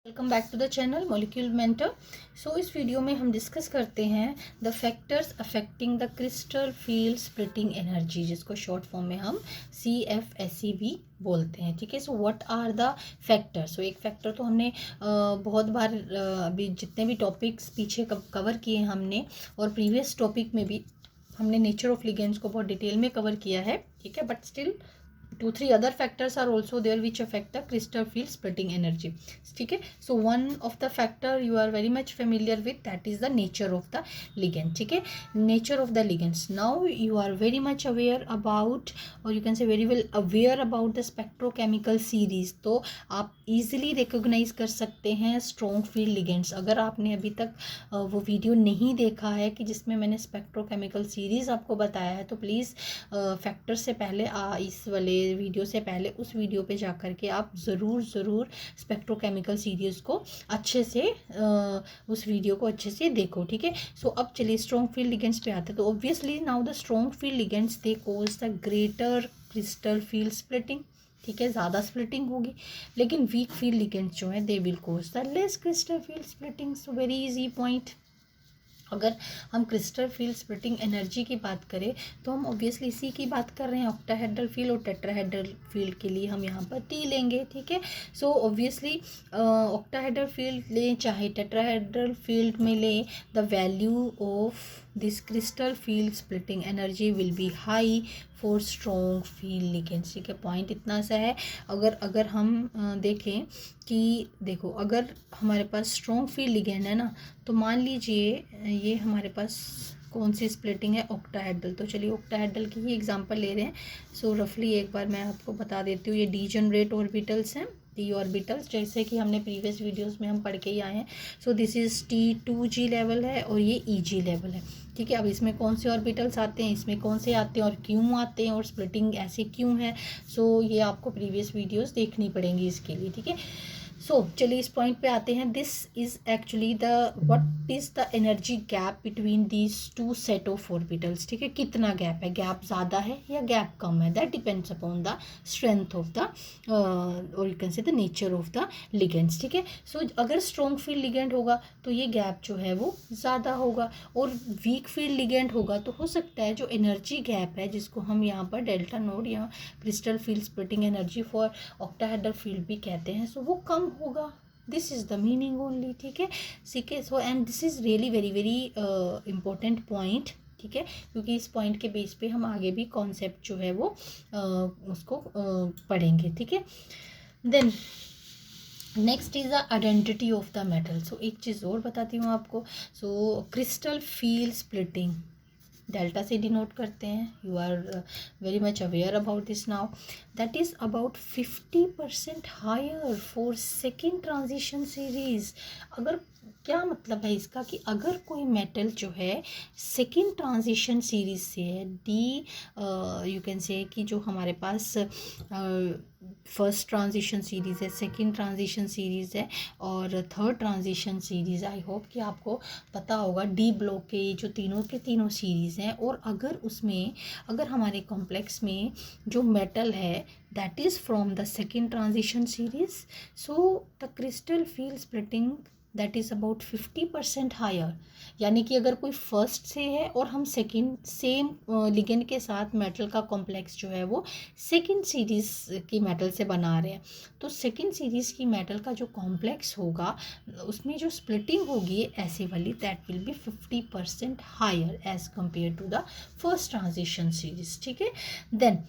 Welcome back to the channel molecule mentor. So इस video में हम डिस्कस करते हैं the factors affecting the crystal field splitting energy, जिसको शॉर्ट फॉर्म में हम CFSE भी बोलते हैं। ठीक है, so what are the factors. So एक फैक्टर तो हमने बहुत बार अभी जितने भी टॉपिक्स पीछे कवर किए हमने, और प्रीवियस टॉपिक में भी हमने नेचर ऑफ लिगेंड्स को बहुत डिटेल में कवर किया है। ठीक है, but still 2-3 other factors are also there which affect the crystal field splitting energy. ठीक है, so one of the factor you are very much familiar with, that is the nature of the ligand. ठीक है, nature of the ligands. Now you are very much aware about, or you can say very well aware about the spectrochemical series. तो आप easily recognize कर सकते हैं strong field ligands. अगर आपने अभी तक वो वीडियो नहीं देखा है कि जिसमें मैंने स्पेक्ट्रोकेमिकल सीरीज आपको बताया है, तो प्लीज़ फैक्टर से पहले इस वाले वीडियो से पहले उस वीडियो पे जा कर के आप ज़रूर स्पेक्ट्रोकेमिकल सीरीज़ को अच्छे से उस वीडियो को अच्छे से देखो। ठीक है, सो अब चलिए स्ट्रॉन्ग फील्ड लिगेंड्स पे आते हैं। तो obviously now the strong field ligands they cause the greater crystal field splitting. ठीक है, ज़्यादा स्प्लिटिंग होगी, लेकिन वीक फील्ड लिगेंड्स जो है they will cause the less crystal field splitting. So very easy point. अगर हम क्रिस्टल फील्ड स्प्लिटिंग एनर्जी की बात करें तो हम ऑब्वियसली इसी की बात कर रहे हैं, ऑक्टाहेड्रल फील्ड और टेट्राहेड्रल फील्ड के लिए हम यहाँ पर T लेंगे। ठीक है, सो ऑब्वियसली ऑक्टाहेड्रल फील्ड लें चाहे टेट्राहेड्रल फील्ड में लें, the value of this crystal field splitting energy will be high for strong field ligands. ठीक है, पॉइंट इतना सा है। अगर हम देखें कि देखो, अगर हमारे पास स्ट्रॉन्ग फील्ड लिगेंड है ना, तो मान लीजिए ये हमारे पास कौन सी स्प्लिटिंग है, ऑक्टाहेड्रल। तो चलिए ऑक्टाहेड्रल की ही एग्जांपल ले रहे हैं। सो रफली एक बार मैं आपको बता देती हूँ, ये डीजनरेट ऑर्बिटल्स हैं, डी ऑर्बिटल्स, जैसे कि हमने प्रीवियस वीडियोस में हम पढ़ के ही आए हैं। So this is T2G level है और ये EG लेवल है। ठीक है, अब इसमें कौन से ऑर्बिटल्स आते हैं, इसमें कौन से आते हैं और क्यों आते हैं और स्प्लिटिंग ऐसे क्यों है, सो ये आपको प्रीवियस वीडियोस देखनी पड़ेंगी इसके लिए। ठीक है, सो चलिए इस पॉइंट पे आते हैं। This is actually the what is the energy gap between these two set of orbitals. ठीक है, कितना गैप है, गैप ज़्यादा है या गैप कम है, that depends upon the strength of the or you can say the nature of the ligands. ठीक है, सो अगर स्ट्रॉन्ग फील्ड लिगेंड होगा तो ये गैप जो है वो ज़्यादा होगा, और वीक फील्ड लिगेंड होगा तो हो सकता है जो एनर्जी गैप है, जिसको हम यहाँ पर डेल्टा नोड या crystal field splitting energy for octahedral field भी कहते हैं, सो वो कम होगा। This is the meaning only. ठीक है, ठीक है, so and this is really very important point. ठीक है, क्योंकि इस पॉइंट के बेस पे हम आगे भी कॉन्सेप्ट जो है वो उसको पढ़ेंगे। ठीक है, then next is the identity of the metal. So एक चीज़ और बताती हूँ आपको। So crystal field splitting delta से डिनोट करते हैं, you are very much aware about this now, that is about 50% higher for second transition series. अगर क्या मतलब है इसका, कि अगर कोई मेटल जो है सेकेंड ट्रांजिशन सीरीज से है, डी यू कैन से कि जो हमारे पास फर्स्ट ट्रांजिशन सीरीज़ है, सेकेंड ट्रांजिशन सीरीज़ है और third transition series, I hope कि आपको पता होगा डी ब्लॉक के जो तीनों के तीनों सीरीज़ हैं। और अगर उसमें अगर हमारे कॉम्प्लेक्स में जो मेटल है that is from the second transition series, so the crystal field splitting that is about 50% higher. यानी कि अगर कोई फर्स्ट से है और हम सेकेंड सेम लिगेंड के साथ मेटल का कॉम्प्लेक्स जो है वो सेकेंड सीरीज़ की मेटल से बना रहे हैं, तो सेकेंड सीरीज़ की मेटल का जो कॉम्प्लेक्स होगा उसमें जो स्प्लिटिंग होगी ऐसे वाली, that will be 50% higher as compare to the first transition series. ठीक है, then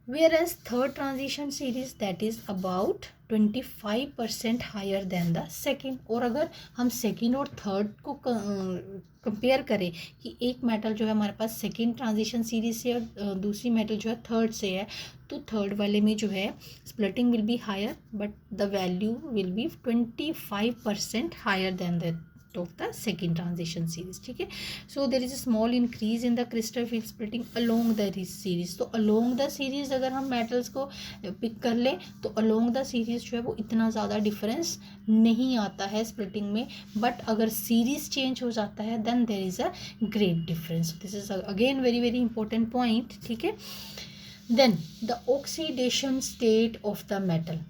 whereas third transition series that is about 25% higher than the second। और अगर हम सेकेंड और थर्ड को कंपेयर करें कि एक मेटल जो है हमारे पास सेकेंड ट्रांजिशन सीरीज से और दूसरी मेटल जो है थर्ड से है, तो थर्ड वाले में जो है splitting will be higher but the value will be 25% higher than the of the second transition series। ठीक है, so there is a small increase in the crystal field splitting along the series। तो along the series अगर हम metals को pick कर लें तो along the series जो है वो इतना ज़्यादा डिफरेंस नहीं आता है splitting में, बट अगर series चेंज हो जाता है then there is a great difference। this is again very very important point। ठीक है, then the oxidation state of the metal।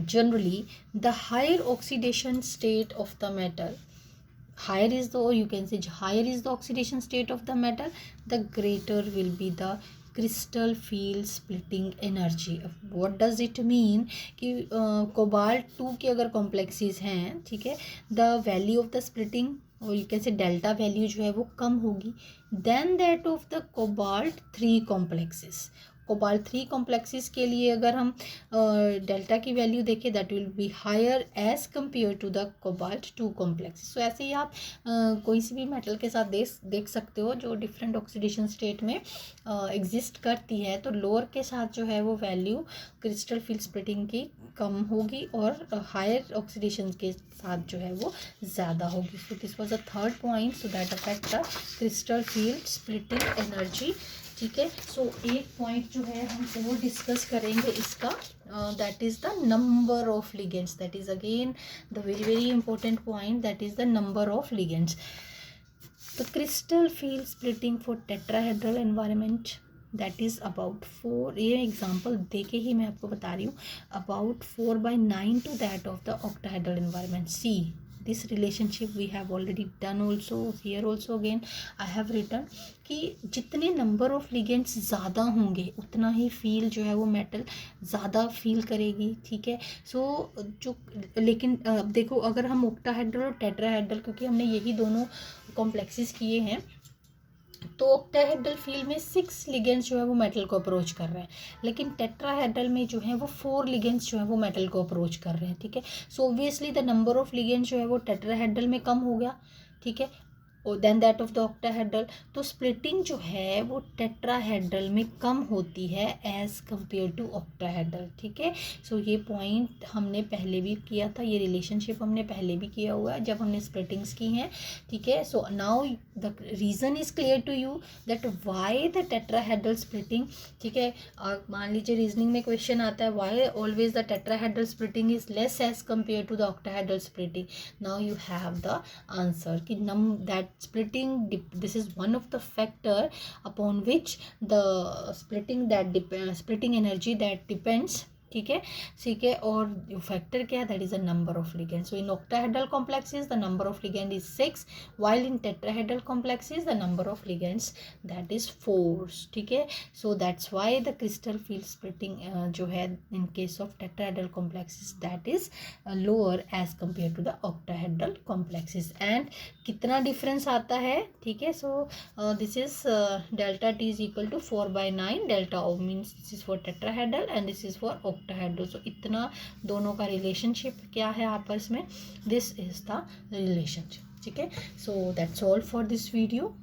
generally the higher oxidation state of the metal, higher is the, or you can say higher is the oxidation state of the metal, the greater will be the crystal field splitting energy. what does it mean कि cobalt 2 के अगर complexes हैं, ठीक है, the value of the splitting or you can say delta value जो है वो कम होगी then that of the cobalt 3 complexes. Cobalt 3 complexes के लिए अगर हम डेल्टा की वैल्यू देखें that will be higher as compare to the cobalt 2 complexes. So ऐसे ही आप कोई सी भी मेटल के साथ देख सकते हो जो डिफरेंट ऑक्सीडेशन स्टेट में एग्जिस्ट करती है, तो लोअर के साथ जो है वो वैल्यू क्रिस्टल फील्ड स्प्लिटिंग की कम होगी और हायर ऑक्सीडेशन के साथ जो है वो ज़्यादा होगी। So this was a third point, so that affect the crystal field splitting energy. ठीक है, सो एक पॉइंट जो है हम और डिस्कस करेंगे इसका, that is the number of ligands, that is again the very very important point, that is the number of ligands. The crystal field splitting for tetrahedral environment that is about 4, ये example दे के ही मैं आपको बता रही हूँ, about 4/9 to that of the octahedral environment. See this relationship we have already done also, here also again I have written कि जितने number of ligands ज़्यादा होंगे उतना ही फील जो है वो मेटल ज़्यादा फील करेगी। ठीक है, सो जो लेकिन अब देखो अगर हम ऑक्टाहेड्रल और टेट्राहेड्रल, क्योंकि हमने यही दोनों कॉम्प्लेक्सेस किए हैं, तो ऑक्टाहेड्रल फील्ड में 6 लिगेंड्स जो है वो मेटल को अप्रोच कर रहे हैं, लेकिन टेट्राहेड्रल में जो है वो 4 लिगेंड्स जो है वो मेटल को अप्रोच कर रहे हैं। ठीक है, so obviously the number of ligands जो है वो टेट्राहेड्रल में कम हो गया, ठीक है, then that of the octahedral. तो स्प्लिटिंग जो है वो टेट्राहेड्रल में कम होती है एज कम्पेयर टू ऑक्टाहेड्रल। ठीक है, सो ये पॉइंट हमने पहले भी किया था, ये रिलेशनशिप हमने पहले भी किया हुआ है जब हमने स्प्लिटिंग्स की हैं। ठीक है, so now the reason is clear to you that why the tetrahedral splitting. ठीक है, मान लीजिए रीजनिंग में क्वेश्चन आता है why always the tetrahedral splitting is less as compare to the octahedral splitting. Now you have the answer कि that splitting this is one of the factor upon which the splitting energy that depends। ठीक है, ठीक है, और factor क्या है, that is the number of ligand. So in octahedral complexes the number of ligand is 6, while in tetrahedral complexes the number of ligands that is 4। ठीक है, so that's why the crystal field splitting जो है in case of tetrahedral complexes that is lower as compare to the octahedral complexes. And कितना difference आता है, ठीक है, so this is delta T is equal to 4/9, delta O means this is for tetrahedral and this is for octahedral. So इतना दोनों का relationship क्या है आपस में, दिस इज द रिलेशनशिप। ठीक है, so that's all for this video.